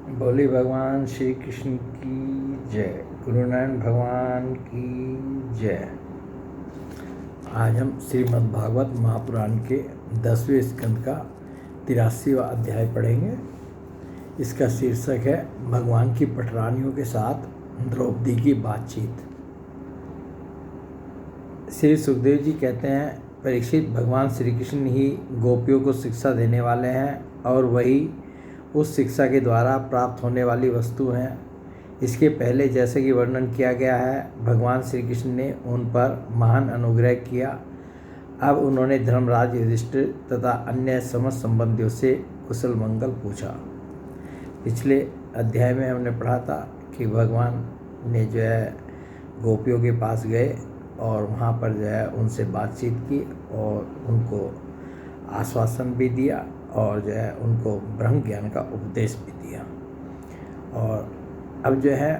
बोले भगवान श्री कृष्ण की जय। गुरु नारायण भगवान की जय। आज हम श्रीमद् भागवत महापुराण के 10वें स्कंद का 83वां अध्याय पढ़ेंगे। इसका शीर्षक है भगवान की पटरानियों के साथ द्रौपदी की बातचीत। श्री सुखदेव जी कहते हैं, परीक्षित, भगवान श्री कृष्ण ही गोपियों को शिक्षा देने वाले हैं और वही उस शिक्षा के द्वारा प्राप्त होने वाली वस्तु हैं। इसके पहले जैसे कि वर्णन किया गया है, भगवान श्री कृष्ण ने उन पर महान अनुग्रह किया। अब उन्होंने धर्मराज युधिष्ठिर तथा अन्य समस्त संबंधियों से कुशल मंगल पूछा। पिछले अध्याय में हमने पढ़ा था कि भगवान ने जो है गोपियों के पास गए और वहाँ पर जो है उनसे बातचीत की और उनको आश्वासन भी दिया और जो है उनको ब्रह्म ज्ञान का उपदेश भी दिया। और अब जो है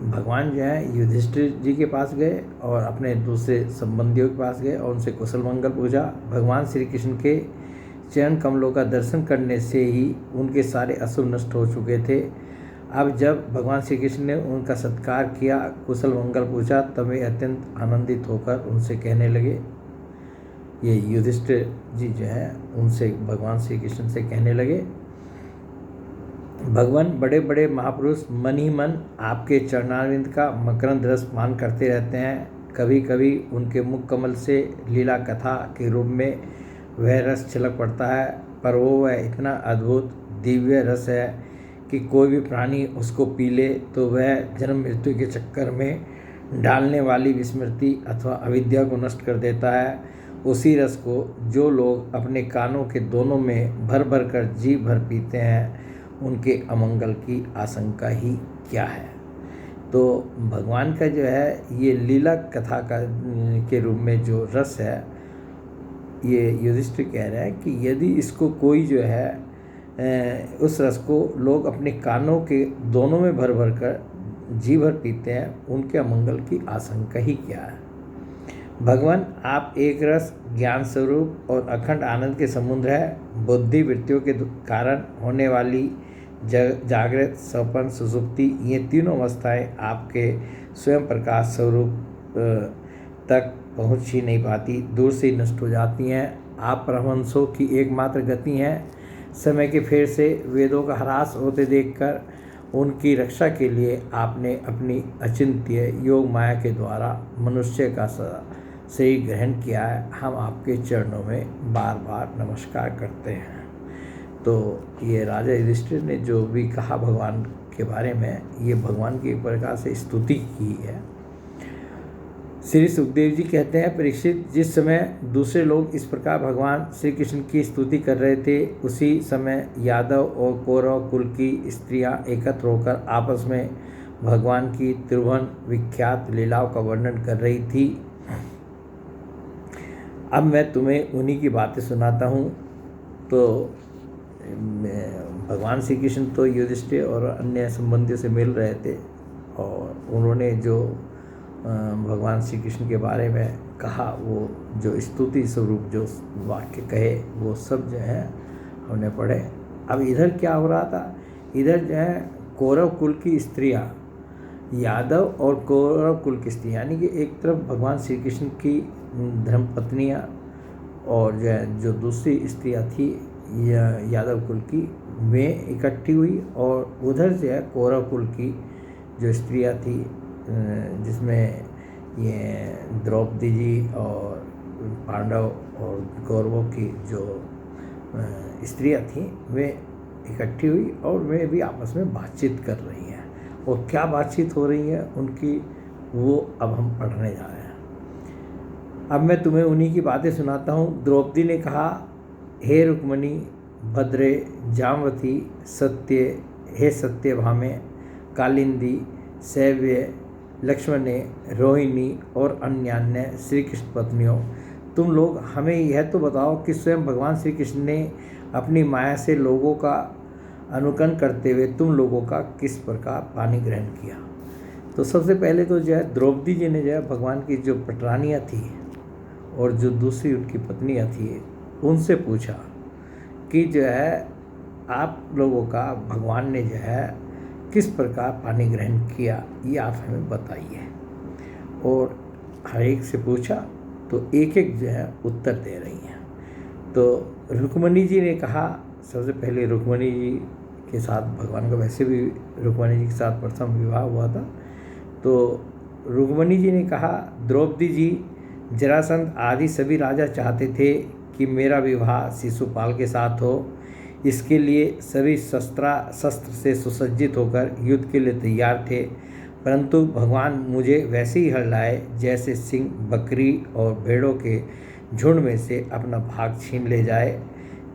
भगवान जो है युधिष्ठिर जी के पास गए और अपने दूसरे संबंधियों के पास गए और उनसे कुशल मंगल पूछा। भगवान श्री कृष्ण के चरण कमलों का दर्शन करने से ही उनके सारे असुर नष्ट हो चुके थे। अब जब भगवान श्री कृष्ण ने उनका सत्कार किया, कुशल मंगल पूछा, तब वे अत्यंत आनंदित होकर उनसे कहने लगे। ये युधिष्ठिर जी जो है उनसे भगवान श्री कृष्ण से कहने लगे, भगवान, बड़े बड़े महापुरुष मन ही मन आपके चरणारविंद का मकरंद रस पान करते रहते हैं। कभी कभी उनके मुख कमल से लीला कथा के रूप में वह रस छलक पड़ता है, पर वह इतना अद्भुत दिव्य रस है कि कोई भी प्राणी उसको पी ले तो वह जन्म मृत्यु के चक्कर में डालने वाली विस्मृति अथवा अविद्या को नष्ट कर देता है। उसी रस को जो लोग अपने कानों के दोनों में भर भर कर जी भर पीते हैं, उनके अमंगल की आशंका ही क्या है। तो भगवान का जो है ये लीला कथा के रूप में जो रस है, ये युधिष्ठिर कह रहे हैं कि यदि इसको कोई जो है उस रस को लोग अपने कानों के दोनों में भर भर कर जी भर पीते हैं, उनके अमंगल की आशंका ही क्या है। भगवान, आप एक रस, ज्ञान स्वरूप और अखंड आनंद के समुद्र है। बुद्धि वृत्तियों के कारण होने वाली जागृत, स्वप्न, सुषुप्ति, ये तीनों अवस्थाएं आपके स्वयं प्रकाश स्वरूप तक पहुंच ही नहीं पाती, दूर से ही नष्ट हो जाती हैं। आप परमहंसों की एकमात्र गति हैं। समय के फेर से वेदों का ह्रास होते देखकर उनकी रक्षा के लिए आपने अपनी अचिंत्य योग माया के द्वारा मनुष्य का शरीर ग्रहण किया है। हम आपके चरणों में बार बार नमस्कार करते हैं। तो ये राजा युधिष्ठिर ने जो भी कहा भगवान के बारे में, ये भगवान की एक प्रकार से स्तुति की है। श्री सुखदेव जी कहते हैं, परीक्षित, जिस समय दूसरे लोग इस प्रकार भगवान श्री कृष्ण की स्तुति कर रहे थे, उसी समय यादव और कौरव कुल की स्त्रियां एकत्र होकर आपस में भगवान की त्रिभुवन विख्यात लीलाओं का वर्णन कर रही थी। अब मैं तुम्हें उन्हीं की बातें सुनाता हूँ। तो भगवान श्री कृष्ण तो युधिष्ठिर और अन्य संबंधियों से मिल रहे थे और उन्होंने जो भगवान श्री कृष्ण के बारे में कहा, वो जो स्तुति स्वरूप जो वाक्य कहे, वो सब जो है हमने पढ़े। अब इधर क्या हो रहा था, इधर जो है कौरव कुल की स्त्रियां, यादव और कौरव कुल की स्त्रियां, यानी कि एक तरफ भगवान श्री कृष्ण की धर्मपत्नियां और जो है जो दूसरी स्त्रियां थी यादव कुल की, वे इकट्ठी हुई, और उधर जो है कौरव कुल की जो स्त्रियां थी, जिसमें ये द्रौपदी जी और पांडव और कौरवों की जो स्त्रियां थी, वे इकट्ठी हुई और वे भी आपस में बातचीत कर रही हैं। और क्या बातचीत हो रही है उनकी, वो अब हम पढ़ने जा रहे हैं। अब मैं तुम्हें उन्हीं की बातें सुनाता हूँ। द्रौपदी ने कहा, हे रुक्मणी, भद्रे, जामवती, सत्य, हे सत्यभामे, कालिंदी, सैव्य, लक्ष्मणे, रोहिणी और अन्यान्य श्री कृष्ण पत्नियों, तुम लोग हमें यह तो बताओ कि स्वयं भगवान श्री कृष्ण ने अपनी माया से लोगों का अनुकरण करते हुए तुम लोगों का किस प्रकार पानी ग्रहण किया। तो सबसे पहले तो जो है द्रौपदी जी ने जो है भगवान की जो पटरानियाँ थी और जो दूसरी उनकी पत्नियाँ थी, उनसे पूछा कि जो है आप लोगों का भगवान ने जो है किस प्रकार पानी ग्रहण किया, ये आप हमें बताइए। और हर एक से पूछा तो एक एक जो है उत्तर दे रही हैं। तो रुक्मिणी जी ने कहा, सबसे पहले रुक्मिणी जी के साथ भगवान का वैसे भी रुक्मिणी जी के साथ प्रथम विवाह हुआ था। तो रुक्मिणी जी ने कहा, द्रौपदी जी, जरासंध आदि सभी राजा चाहते थे कि मेरा विवाह शिशुपाल के साथ हो। इसके लिए सभी शस्त्र से सुसज्जित होकर युद्ध के लिए तैयार थे, परंतु भगवान मुझे वैसे ही हर लाए जैसे सिंह बकरी और भेड़ों के झुंड में से अपना भाग छीन ले जाए।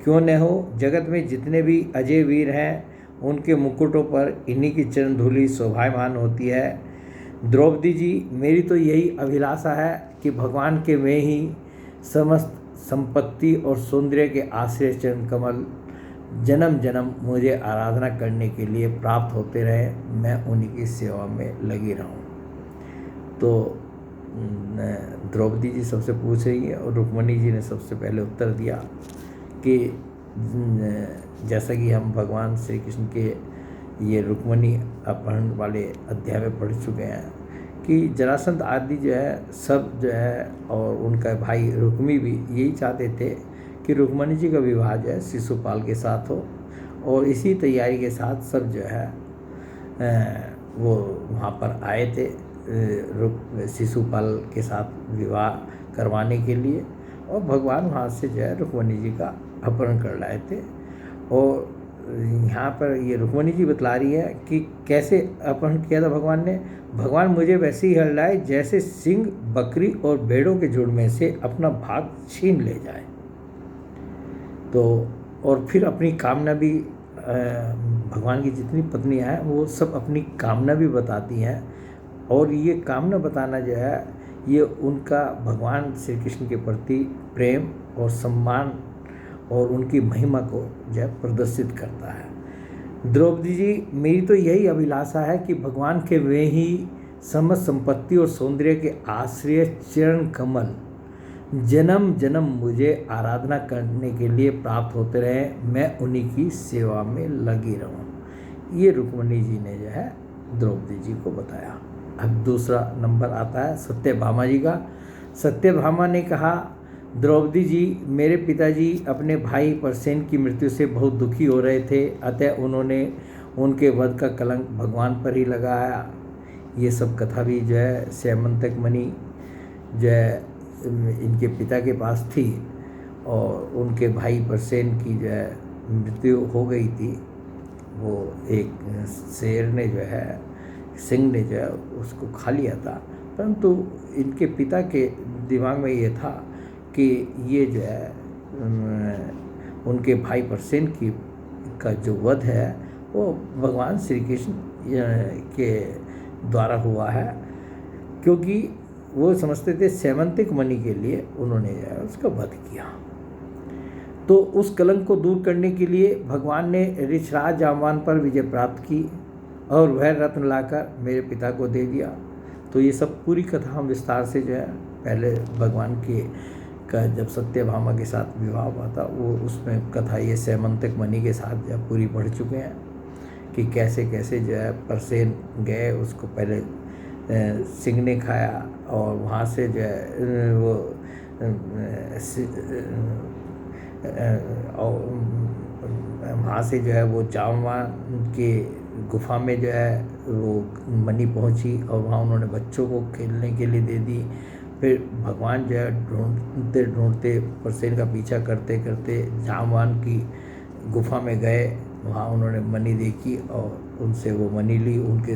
क्यों न हो, जगत में जितने भी अजय वीर हैं उनके मुकुटों पर इन्हीं की चरण धूलि शोभायमान होती है। द्रौपदी जी, मेरी तो यही अभिलाषा है कि भगवान के में ही समस्त संपत्ति और सौंदर्य के आश्रय चरण कमल जन्म जन्म मुझे आराधना करने के लिए प्राप्त होते रहे, मैं उन्हीं की सेवा में लगी रहूं। तो द्रौपदी जी सबसे पूछ रही है और रुक्मिणी जी ने सबसे पहले उत्तर दिया कि जैसा कि हम भगवान श्री कृष्ण के ये रुक्मिणी अपहरण वाले अध्याय में पढ़ चुके हैं कि जरासंध आदि जो है सब जो है और उनका भाई रुक्मी भी यही चाहते थे कि रुक्मिणी जी का विवाह जो है शिशुपाल के साथ हो। और इसी तैयारी के साथ सब जो है वो वहाँ पर आए थे शिशुपाल के साथ विवाह करवाने के लिए। और भगवान वहाँ से जो है रुक्मिणी जी का अपहरण कर लाए थे। और यहाँ पर ये रुक्मिणी जी बतला रही है कि कैसे अपहरण किया था भगवान ने। भगवान मुझे वैसे ही हर लाए जैसे सिंह बकरी और भेड़ों के झुंड में से अपना भाग छीन ले जाए। तो और फिर अपनी कामना भी भगवान की जितनी पत्नियां हैं वो सब अपनी कामना भी बताती हैं। और ये कामना बताना जो है ये उनका भगवान श्री कृष्ण के प्रति प्रेम और सम्मान और उनकी महिमा को जो है प्रदर्शित करता है। द्रौपदी जी, मेरी तो यही अभिलाषा है कि भगवान के वे ही समस्त संपत्ति और सौंदर्य के आश्रय चरण कमल जन्म जन्म मुझे आराधना करने के लिए प्राप्त होते रहे, मैं उन्हीं की सेवा में लगी रहूं। ये रुक्मिणी जी ने जो है द्रौपदी जी को बताया। अब दूसरा नंबर आता है सत्यभामा जी का। सत्यभामा ने कहा, द्रौपदी जी, मेरे पिताजी अपने भाई परसेन की मृत्यु से बहुत दुखी हो रहे थे, अतः उन्होंने उनके वध का कलंक भगवान पर ही लगाया। ये सब कथा भी जो है स्यमंतक मणि जो है इनके पिता के पास थी और उनके भाई परसेन की जो है मृत्यु हो गई थी। वो एक शेर ने जो है सिंह ने जो है उसको खा लिया था, परंतु इनके पिता के दिमाग में ये था कि ये जो है उनके भाई परसेन की का जो वध है वो भगवान श्री कृष्ण के द्वारा हुआ है, क्योंकि वो समझते थे स्यमंतिक मणि के लिए उन्होंने जो है उसका वध किया। तो उस कलंक को दूर करने के लिए भगवान ने ऋषराज जामवान पर विजय प्राप्त की और वह रत्न लाकर मेरे पिता को दे दिया। तो ये सब पूरी कथा हम विस्तार से जो है पहले भगवान के का जब सत्यभामा के साथ विवाह हुआ था वो उसमें कथा ये स्यमंतक मणि के साथ जो पूरी पढ़ चुके हैं कि कैसे कैसे जो है परसेन गए, उसको पहले सिंह ने खाया और वहाँ से जो है वो वहाँ से जो है वो जामवान के गुफा में जो है वो मणि पहुँची और वहाँ उन्होंने बच्चों को खेलने के लिए दे दी। फिर भगवान जो है ढूंढते ढूंढते परसेन का पीछा करते करते जामवान की गुफा में गए, वहाँ उन्होंने मणि देखी और उनसे वो मणि ली। उनके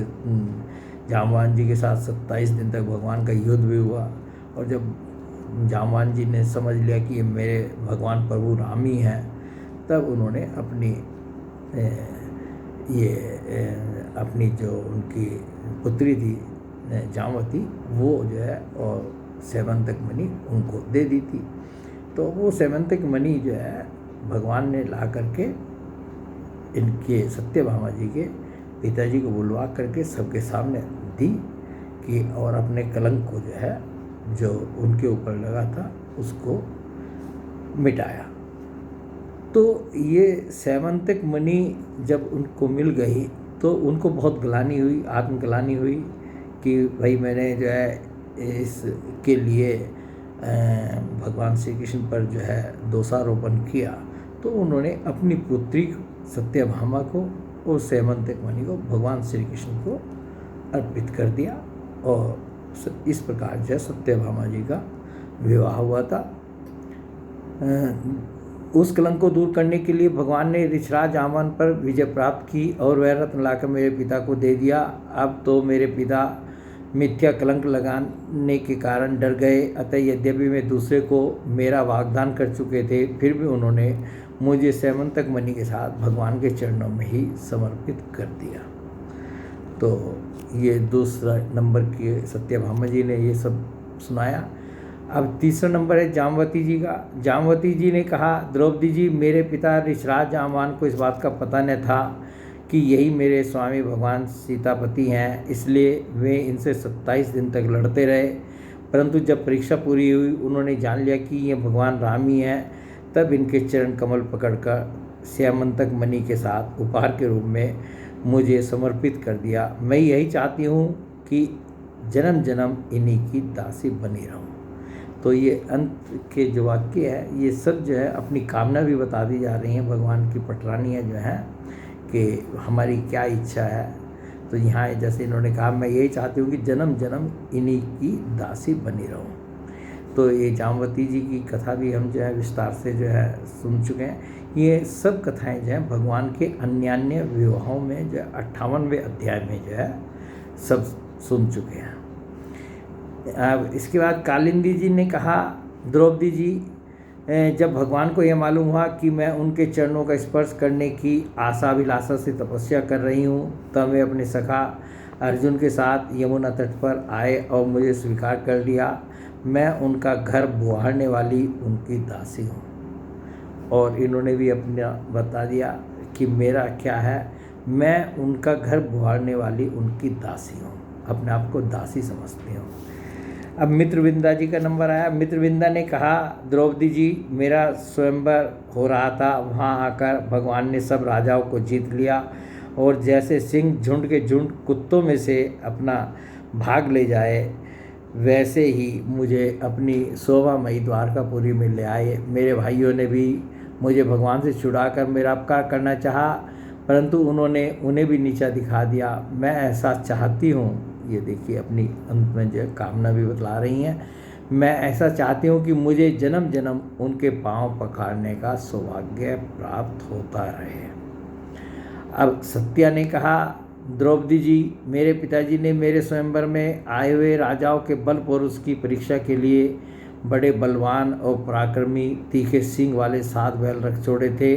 जामवान जी के साथ 27 दिन तक भगवान का युद्ध भी हुआ। और जब जामवान जी ने समझ लिया कि ये मेरे भगवान प्रभु राम ही हैं, तब उन्होंने अपनी जो उनकी पुत्री थी जामवती वो जो है और स्यमंतक मणि उनको दे दी थी। तो वो स्यमंतक मणि जो है भगवान ने ला करके इनके सत्यभामा जी के पिताजी को बुलवा करके सबके सामने दी कि और अपने कलंक को जो है जो उनके ऊपर लगा था उसको मिटाया। तो ये स्यमंतक मणि जब उनको मिल गई तो उनको बहुत ग्लानि हुई, आत्मग्लानि हुई कि भाई मैंने जो है इसके लिए भगवान श्री कृष्ण पर जो है दोषारोपण किया। तो उन्होंने अपनी पुत्री सत्यभामा को और स्यमंतक मणि को भगवान श्री कृष्ण को अर्पित कर दिया और इस प्रकार जो सत्यभामा जी का विवाह हुआ था। उस कलंक को दूर करने के लिए भगवान ने ऋषराज जामवान पर विजय प्राप्त की और वह रत्न लाकर मेरे पिता को दे दिया। अब तो मेरे पिता मिथ्या कलंक लगाने के कारण डर गए, अतः यद्यपि मैं दूसरे को मेरा वाग्दान कर चुके थे, फिर भी उन्होंने मुझे स्यमंतक मणि के साथ भगवान के चरणों में ही समर्पित कर दिया। तो ये दूसरा नंबर के सत्यभामा जी ने ये सब सुनाया। अब तीसरा नंबर है जामवती जी का। जामवती जी ने कहा, द्रौपदी जी, मेरे पिता ऋषराज जामवान को इस बात का पता न था कि यही मेरे स्वामी भगवान सीतापति हैं, इसलिए वे इनसे 27 दिन तक लड़ते रहे। परंतु जब परीक्षा पूरी हुई, उन्होंने जान लिया कि ये भगवान राम ही हैं, तब इनके चरण कमल पकड़कर स्यमंतक मणि के साथ उपहार के रूप में मुझे समर्पित कर दिया। मैं यही चाहती हूँ कि जन्म जन्म इन्हीं की दासी बनी रहूँ। तो ये अंत के जो वाक्य है, ये सब जो है अपनी कामना भी बता दी जा रही हैं भगवान की पटरानियाँ जो हैं कि हमारी क्या इच्छा है। तो यहाँ जैसे इन्होंने कहा, मैं यही चाहती हूँ कि जन्म जन्म इन्हीं की दासी बनी रहूँ। तो ये जामवती जी की कथा भी हम जो है विस्तार से जो है सुन चुके हैं। ये सब कथाएं जो हैं भगवान के अन्यान्य विवाहों में जो 58वें अध्याय में जो है सब सुन चुके हैं। अब इसके बाद कालिंदी जी ने कहा, द्रौपदी जी, जब भगवान को यह मालूम हुआ कि मैं उनके चरणों का स्पर्श करने की आशाभिलाषा से तपस्या कर रही हूँ, तब वे अपने सखा अर्जुन के साथ यमुना तट पर आए और मुझे स्वीकार कर लिया। मैं उनका घर बुहारने वाली उनकी दासी हूँ। और इन्होंने भी अपना बता दिया कि मेरा क्या है, मैं उनका घर बुहारने वाली उनकी दासी हूँ, अपने आप को दासी समझती हूँ। अब मित्रविंदा जी का नंबर आया। मित्रविंदा ने कहा, द्रौपदी जी, मेरा स्वयंवर हो रहा था, वहाँ आकर भगवान ने सब राजाओं को जीत लिया और जैसे सिंह झुंड के झुंड कुत्तों में से अपना भाग ले जाए, वैसे ही मुझे अपनी शोभामयी द्वारकापुरी में ले आए। मेरे भाइयों ने भी मुझे भगवान से छुड़ाकर मेरा अपकार करना चाहा, परंतु उन्होंने उन्हें भी नीचा दिखा दिया। मैं ऐसा चाहती हूँ, ये देखिए अपनी अंत में जो कामना भी बतला रही हैं, मैं ऐसा चाहती हूँ कि मुझे जन्म जन्म उनके पांव पखारने का सौभाग्य प्राप्त होता रहे। अब सत्या ने कहा, द्रौपदी जी, मेरे पिताजी ने मेरे स्वयंवर में आए हुए राजाओं के बल पुरुष की परीक्षा के लिए बड़े बलवान और पराक्रमी तीखे सींग वाले 7 बैल रख छोड़े थे।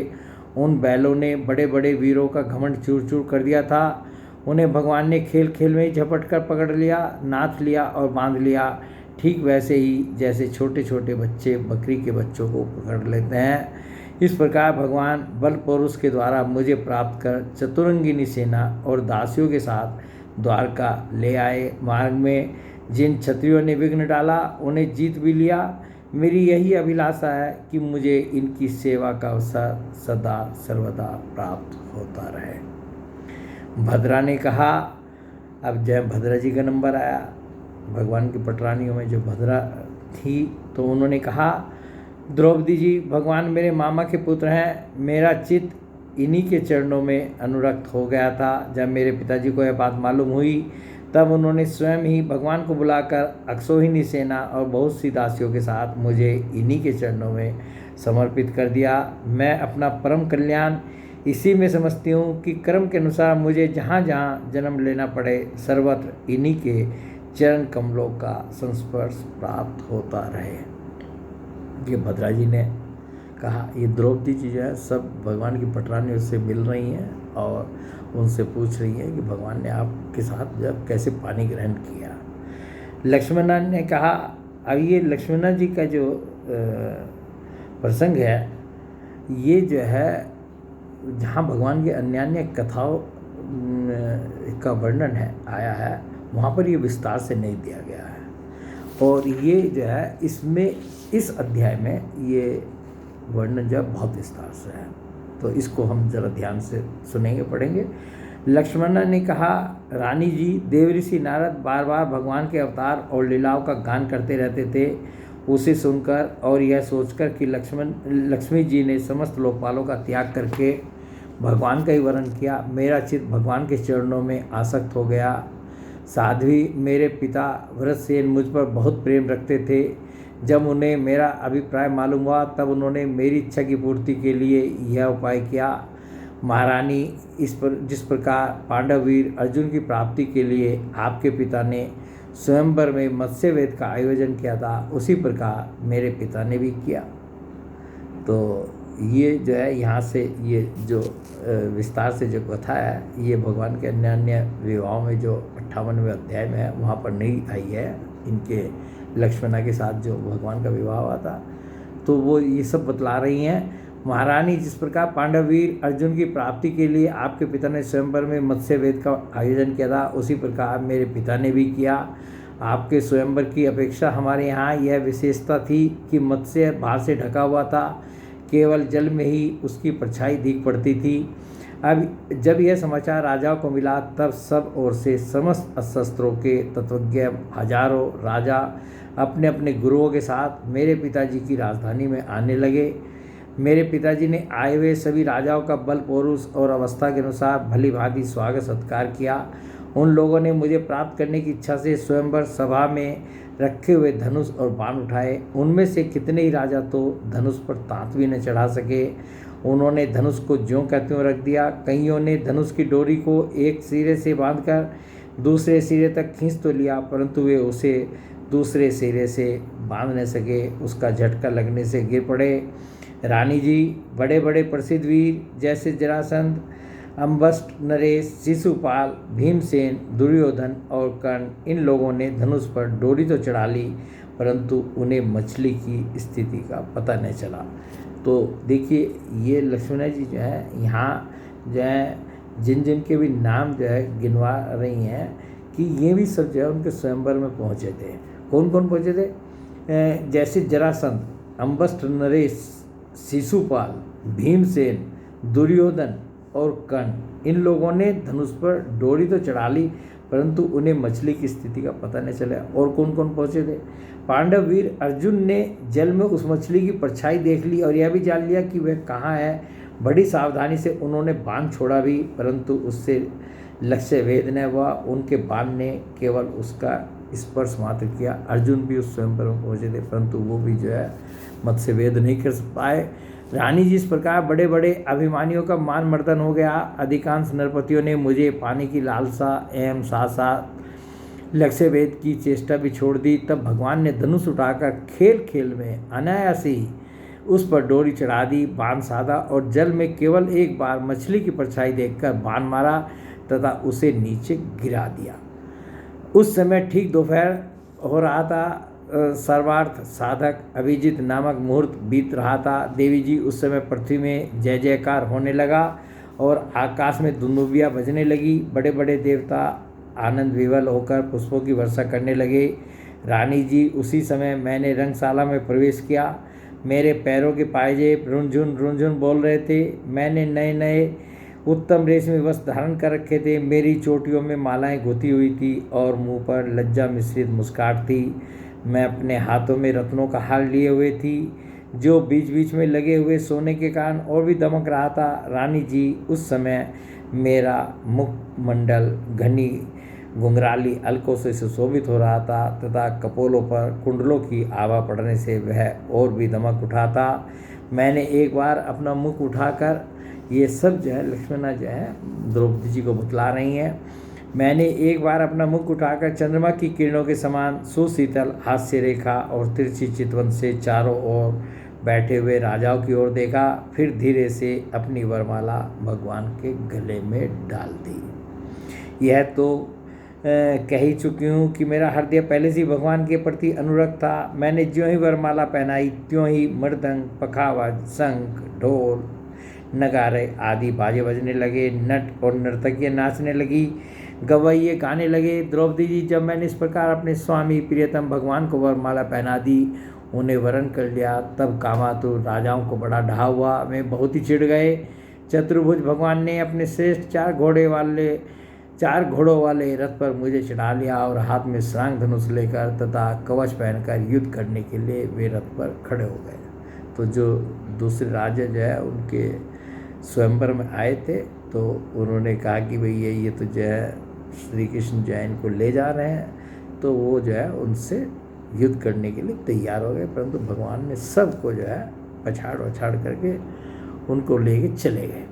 उन बैलों ने बड़े बड़े वीरों का घमंड चूर चूर कर दिया था। उन्हें भगवान ने खेल खेल में ही झपट कर पकड़ लिया, नाथ लिया और बांध लिया, ठीक वैसे ही जैसे छोटे छोटे बच्चे बकरी के बच्चों को पकड़ लेते हैं। इस प्रकार भगवान बल पौरुष के द्वारा मुझे प्राप्त कर चतुरंगिनी सेना और दासियों के साथ द्वारका ले आए। मार्ग में जिन क्षत्रियों ने विघ्न डाला, उन्हें जीत भी लिया। मेरी यही अभिलाषा है कि मुझे इनकी सेवा का अवसर सदा सर्वदा प्राप्त होता रहे। भद्रा ने कहा, अब जय भद्रा जी का नंबर आया। भगवान की पटरानियों में जो भद्रा थी, तो उन्होंने कहा, द्रौपदी जी, भगवान मेरे मामा के पुत्र हैं। मेरा चित्त इन्हीं के चरणों में अनुरक्त हो गया था। जब मेरे पिताजी को यह बात मालूम हुई, तब उन्होंने स्वयं ही भगवान को बुलाकर अक्षोहिणी सेना और बहुत सी दासियों के साथ मुझे इन्हीं के चरणों में समर्पित कर दिया। मैं अपना परम कल्याण इसी में समझती हूँ कि कर्म के अनुसार मुझे जहाँ जहाँ जन्म लेना पड़े, सर्वत्र इन्हीं के चरण कमलों का संस्पर्श प्राप्त होता रहे। ये भद्रा जी ने कहा। ये द्रौपदी जी जो है सब भगवान की पटरानियों से मिल रही हैं और उनसे पूछ रही हैं कि भगवान ने आपके साथ जब कैसे पानी ग्रहण किया। लक्ष्मणा ने कहा, अब ये लक्ष्मणा जी का जो प्रसंग है, ये जो है जहाँ भगवान की अन्यान्य कथाओं का वर्णन है आया है, वहाँ पर ये विस्तार से नहीं दिया गया है। और ये जो है इसमें इस अध्याय में ये वर्णन जो बहुत विस्तार से है, तो इसको हम ज़रा ध्यान से सुनेंगे पढ़ेंगे। लक्ष्मण ने कहा, रानी जी, देवऋषि नारद बार बार भगवान के अवतार और लीलाओं का गान करते रहते थे। उसे सुनकर और यह सोचकर कि लक्ष्मी जी ने समस्त लोकपालों का त्याग करके भगवान का ही वर्ण किया, मेरा चित्त भगवान के चरणों में आसक्त हो गया। साध्वी मेरे पिता भरतसेन मुझ पर बहुत प्रेम रखते थे। जब उन्हें मेरा अभिप्राय मालूम हुआ तब उन्होंने मेरी इच्छा की पूर्ति के लिए यह उपाय किया। महारानी, जिस प्रकार पांडव वीर अर्जुन की प्राप्ति के लिए आपके पिता ने स्वयंवर में मत्स्य वेद का आयोजन किया था, उसी प्रकार मेरे पिता ने भी किया। तो ये जो है यहाँ से ये जो विस्तार से जो कथा है, ये भगवान के अन्य अन्य विवाहों में जो 58वें अध्याय में है वहाँ पर नहीं आई है। इनके लक्ष्मणा के साथ जो भगवान का विवाह हुआ था, तो वो ये सब बतला रही हैं। महारानी, जिस प्रकार पांडव वीर अर्जुन की प्राप्ति के लिए आपके पिता ने स्वयंवर में मत्स्य वेद का आयोजन किया था, उसी प्रकार मेरे पिता ने भी किया। आपके स्वयंवर की अपेक्षा हमारे यहाँ यह विशेषता थी कि मत्स्य बाहर से ढका हुआ था, केवल जल में ही उसकी परछाई दिख पड़ती थी। अब जब यह समाचार राजाओं को मिला तब सब ओर से समस्त शस्त्रों के तत्वज्ञ हजारों राजा अपने अपने गुरुओं के साथ मेरे पिताजी की राजधानी में आने लगे। मेरे पिताजी ने आए हुए सभी राजाओं का बल, पौरुष और अवस्था के अनुसार भली भांति स्वागत सत्कार किया। उन लोगों ने मुझे प्राप्त करने की इच्छा से स्वयंवर सभा में रखे हुए धनुष और बाण उठाए। उनमें से कितने ही राजा तो धनुष पर तांत भी न चढ़ा सके। उन्होंने धनुष को ज्यों का त्यों रख दिया। कईयों ने धनुष की डोरी को एक सिरे से बांधकर दूसरे सिरे तक खींच तो लिया, परंतु वे उसे दूसरे सिरे से बांध न सके। उसका झटका लगने से गिर पड़े। रानी जी, बड़े बड़े प्रसिद्ध वीर जैसे जरासंध, अम्बस्ट, नरेश, शिशुपाल, भीमसेन, दुर्योधन और कर्ण, इन लोगों ने धनुष पर डोरी तो चढ़ा ली, परंतु उन्हें मछली की स्थिति का पता नहीं चला। तो देखिए, ये लक्ष्मण जी जो है यहाँ जो है जिन जिन के भी नाम जो है गिनवा रही हैं कि ये भी सब जो है उनके स्वयंवर में पहुँचे थे। कौन कौन पहुँचे थे? जैसे जरासंध, अम्बस्ट, नरेश, शिशुपाल, भीमसेन, दुर्योधन और कर्ण, इन लोगों ने धनुष पर डोरी तो चढ़ा ली, परंतु उन्हें मछली की स्थिति का पता नहीं चला। और कौन कौन पहुँचे थे? पांडव वीर अर्जुन ने जल में उस मछली की परछाई देख ली और यह भी जान लिया कि वह कहाँ है। बड़ी सावधानी से उन्होंने बाण छोड़ा भी, परंतु उससे लक्ष्य भेद न हुआ। उनके बाण ने केवल उसका स्पर्श मात्र किया। अर्जुन भी उस स्वयंवर में पहुँचे थे, परंतु वो भी जो है मत्स्य वेद नहीं कर पाए। रानी जी, इस प्रकार बड़े बड़े अभिमानियों का मान मर्दन हो गया। अधिकांश नरपतियों ने मुझे पाने की लालसा एवं साथ साथ लक्ष्य वेद की चेष्टा भी छोड़ दी। तब भगवान ने धनुष उठाकर खेल खेल में अनायास ही उस पर डोरी चढ़ा दी, बाण साधा और जल में केवल एक बार मछली की परछाई देखकर बाण मारा तथा उसे नीचे गिरा दिया। उस समय ठीक दोपहर हो रहा था। सर्वार्थ साधक अभिजीत नामक मुहूर्त बीत रहा था। देवी जी, उस समय पृथ्वी में जय जयकार होने लगा और आकाश में दुंदुभियाँ बजने लगी। बड़े बड़े देवता आनंद विवल होकर पुष्पों की वर्षा करने लगे। रानी जी, उसी समय मैंने रंगशाला में प्रवेश किया। मेरे पैरों के पायजेब रुनझुन बोल रहे थे। मैंने नए नए उत्तम रेशमी वस्त्र धारण कर रखे थे। मेरी चोटियों में मालाएं गुथी हुई थी और मुंह पर लज्जा मिश्रित मुस्कान थी। मैं अपने हाथों में रत्नों का हार लिए हुए थी, जो बीच बीच में लगे हुए सोने के कारण और भी दमक रहा था। रानी जी, उस समय मेरा मुखमंडल घनी घुंघराली अलकों से सुशोभित हो रहा था तथा कपोलों पर कुंडलों की आभा पड़ने से वह और भी दमक उठा था। मैंने एक बार अपना मुख उठाकर, ये सब जो है लक्ष्मणा जो है द्रौपदी जी को बतला रही हैं, मैंने एक बार अपना मुख उठाकर चंद्रमा की किरणों के समान सुशीतल हास्य रेखा और तिरछी चितवन से चारों ओर बैठे हुए राजाओं की ओर देखा। फिर धीरे से अपनी वरमाला भगवान के गले में डाल दी। यह तो कह ही चुकी हूँ कि मेरा हृदय पहले से ही भगवान के प्रति अनुरक्त था। मैंने ज्यों ही वरमाला पहनाई त्यों ही मृदंग, पखावज, शंख, ढोल, नगारे आदि बाजे बजने लगे। नट और नर्तकियाँ नाचने लगी, गवैये गाने लगे। द्रौपदी जी, जब मैंने इस प्रकार अपने स्वामी प्रियतम भगवान को वरमाला पहना दी, उन्हें वरण कर लिया, तब कामातुर राजाओं को बड़ा ढा हुआ। वे बहुत ही चिढ़ गए। चतुर्भुज भगवान ने अपने श्रेष्ठ 4 घोड़ों वाले रथ पर मुझे चढ़ा लिया और हाथ में श्रांग धनुष लेकर तथा कवच पहनकर युद्ध करने के लिए वे रथ पर खड़े हो गए। तो जो दूसरे राजा जो है उनके स्वयंवर में आए थे, तो उन्होंने कहा कि भाई ये तो जो है श्री कृष्ण जो है इनको ले जा रहे हैं, तो वो जो है उनसे युद्ध करने के लिए तैयार हो गए, परंतु भगवान ने सबको जो है पछाड़ करके उनको लेके चले गए।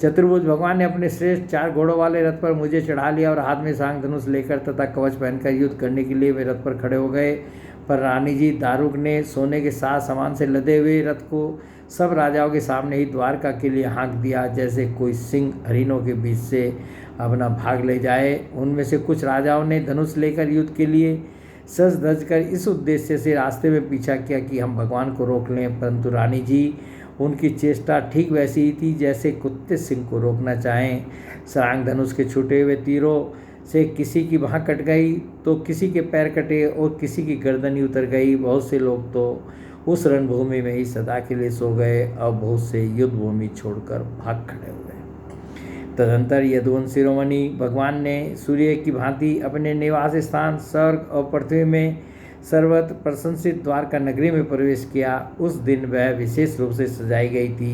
चतुर्भुज भगवान ने अपने श्रेष्ठ 4 घोड़ों वाले रथ पर मुझे चढ़ा लिया और हाथ में सांग धनुष लेकर तथा कवच पहनकर युद्ध करने के लिए वे रथ पर खड़े हो गए। पर रानी जी दारुक ने सोने के साथ सामान से लदे हुए रथ को सब राजाओं के सामने ही द्वारका के लिए हाँक दिया, जैसे कोई सिंह हरिणों के बीच से अपना भाग ले जाए। उनमें से कुछ राजाओं ने धनुष लेकर युद्ध के लिए सज धज कर इस उद्देश्य से रास्ते में पीछा किया कि हम भगवान को रोक लें, परंतु रानी जी उनकी चेष्टा ठीक वैसी ही थी जैसे कुत्ते सिंह को रोकना चाहें। सारंग धनुष के छूटे हुए तीरों से किसी की बाँह कट गई तो किसी के पैर कटे और किसी की गर्दन ही उतर गई। बहुत से लोग तो उस रणभूमि में ही सदा के लिए सो गए और बहुत से युद्ध भूमि छोड़कर भाग खड़े हो गए। तदंतर यदुवंश शिरोमणि भगवान ने सूर्य की भांति अपने निवास स्थान स्वर्ग और पृथ्वी में सर्वत्र प्रशंसित द्वारका नगरी में प्रवेश किया। उस दिन वह विशेष रूप से सजाई गई थी।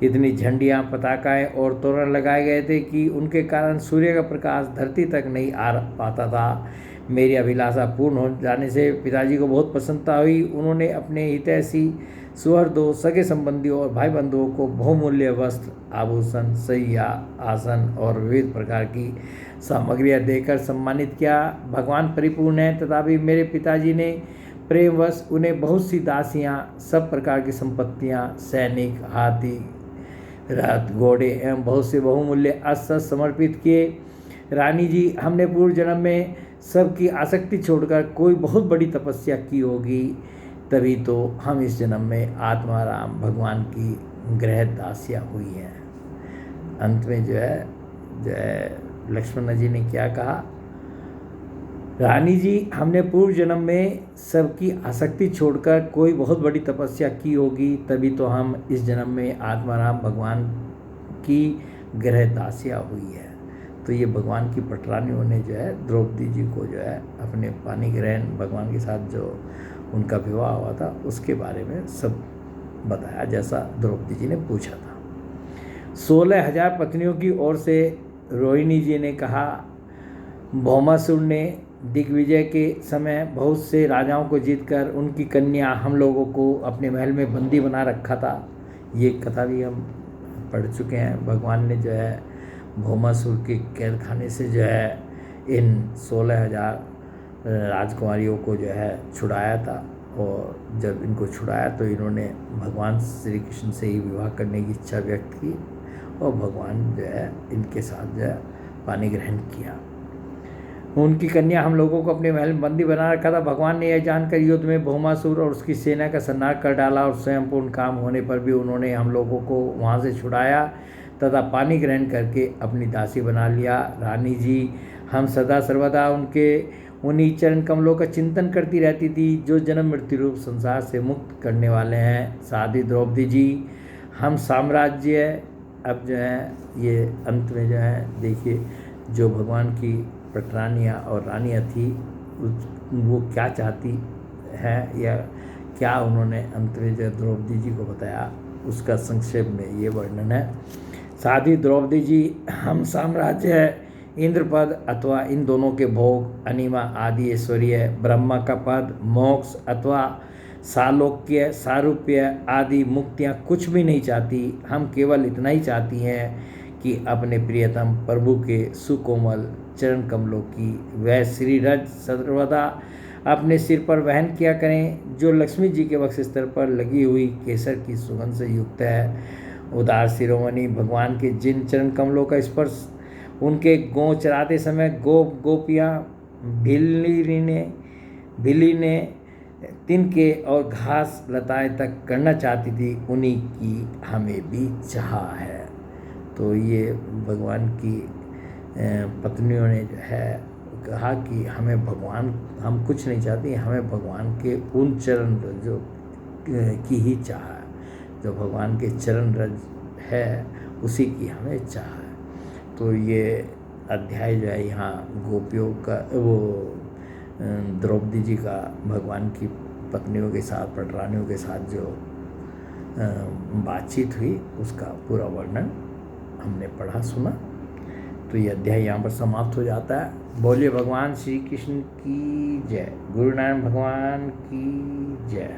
इतनी झंडियाँ, पताकाएँ और तोरण लगाए गए थे कि उनके कारण सूर्य का प्रकाश धरती तक नहीं आ पाता था। मेरी अभिलाषा पूर्ण हो जाने से पिताजी को बहुत प्रसन्नता हुई। उन्होंने अपने हितैषी सुहृदों, सगे संबंधियों और भाई बंधुओं को बहुमूल्य वस्त्र, आभूषण, सैया, आसन और विविध प्रकार की सामग्रियाँ देकर सम्मानित किया। भगवान परिपूर्ण है, तथापि मेरे पिताजी ने प्रेमवश उन्हें बहुत सी दासियाँ, सब प्रकार की संपत्तियाँ, सैनिक, हाथी, रथ, घोड़े एवं बहुत से बहुमूल्य अस्त्र समर्पित किए। रानी जी, हमने पूर्व जन्म में सबकी आसक्ति छोड़कर कोई बहुत बड़ी तपस्या की होगी, तभी तो हम इस जन्म में आत्माराम भगवान की गृह दासियाँ हुई हैं। अंत में जो है लक्ष्मण जी ने क्या कहा, रानी जी, हमने पूर्व जन्म में सबकी आसक्ति छोड़कर कोई बहुत बड़ी तपस्या की होगी, तभी तो हम इस जन्म में आत्माराम भगवान की गृह दासियाँ हुई है। तो ये भगवान की पटरानियों ने जो है द्रौपदी जी को जो है अपने पानी ग्रहण भगवान के साथ जो उनका विवाह हुआ था उसके बारे में सब बताया, जैसा द्रौपदी जी ने पूछा था। 16,000 पत्नियों की ओर से रोहिणी जी ने कहा, भौमासुर ने दिग्विजय के समय बहुत से राजाओं को जीतकर उनकी कन्या हम लोगों को अपने महल में बंदी बना रखा था। ये कथा भी हम पढ़ चुके हैं। भगवान ने जो है भौमासुर के कैद खाने से जो है इन 16,000 राजकुमारियों को जो है छुड़ाया था, और जब इनको छुड़ाया तो इन्होंने भगवान श्री कृष्ण से ही विवाह करने की इच्छा व्यक्त की और भगवान जो है इनके साथ जो है पानी ग्रहण किया। उनकी कन्या हम लोगों को अपने महल में बंदी बना रखा था। भगवान ने यह जानकर युद्ध में भौमासुर और उसकी सेना का संहार कर डाला और स्वयं पूर्ण काम होने पर भी उन्होंने हम लोगों को वहाँ से छुड़ाया तथा पानी ग्रहण करके अपनी दासी बना लिया। रानी जी, हम सदा सर्वदा उन्हीं चरण कमलों का चिंतन करती रहती थी जो जन्म मृत्यु रूप संसार से मुक्त करने वाले हैं। साध्वी द्रौपदी जी, हम साम्राज्य अब जो है ये अंत में जो है देखिए जो भगवान की पटरानियाँ और रानियाँ थी वो क्या चाहती हैं या क्या उन्होंने अंत में जो द्रौपदी जी को बताया उसका संक्षेप में ये वर्णन है। साध्वी द्रौपदी जी, हम साम्राज्य, इंद्रपद अथवा इन दोनों के भोग, अनिमा आदि ऐश्वर्य, ब्रह्मा का पद, मोक्ष अथवा सालोक्य, सारूप्य आदि मुक्तियाँ कुछ भी नहीं चाहती। हम केवल इतना ही चाहती हैं कि अपने प्रियतम प्रभु के सुकोमल चरण कमलों की वह श्रीरज सर्वदा अपने सिर पर वहन किया करें, जो लक्ष्मी जी के वक्षस्थल पर लगी हुई केसर की सुगंध से युक्त है। उदार शिरोमणि भगवान के जिन चरण कमलों का स्पर्श उनके गौ चराते समय गोपियाँ भिली ने तिनके और घास लताएं तक करना चाहती थी, उन्हीं की हमें भी चाह है। तो ये भगवान की पत्नियों ने जो है कहा कि हमें भगवान, हम कुछ नहीं चाहती, हमें भगवान के उन चरण जो की ही चाह है, जो भगवान के चरण रज है उसी की हमें चाह है। तो ये अध्याय जो है यहाँ गोपियों का वो द्रौपदी जी का भगवान की पत्नियों के साथ, पटरानियों के साथ जो बातचीत हुई उसका पूरा वर्णन हमने पढ़ा सुना। तो ये अध्याय यहाँ पर समाप्त हो जाता है। बोलिए भगवान श्री कृष्ण की जय, गुरु नानक भगवान की जय।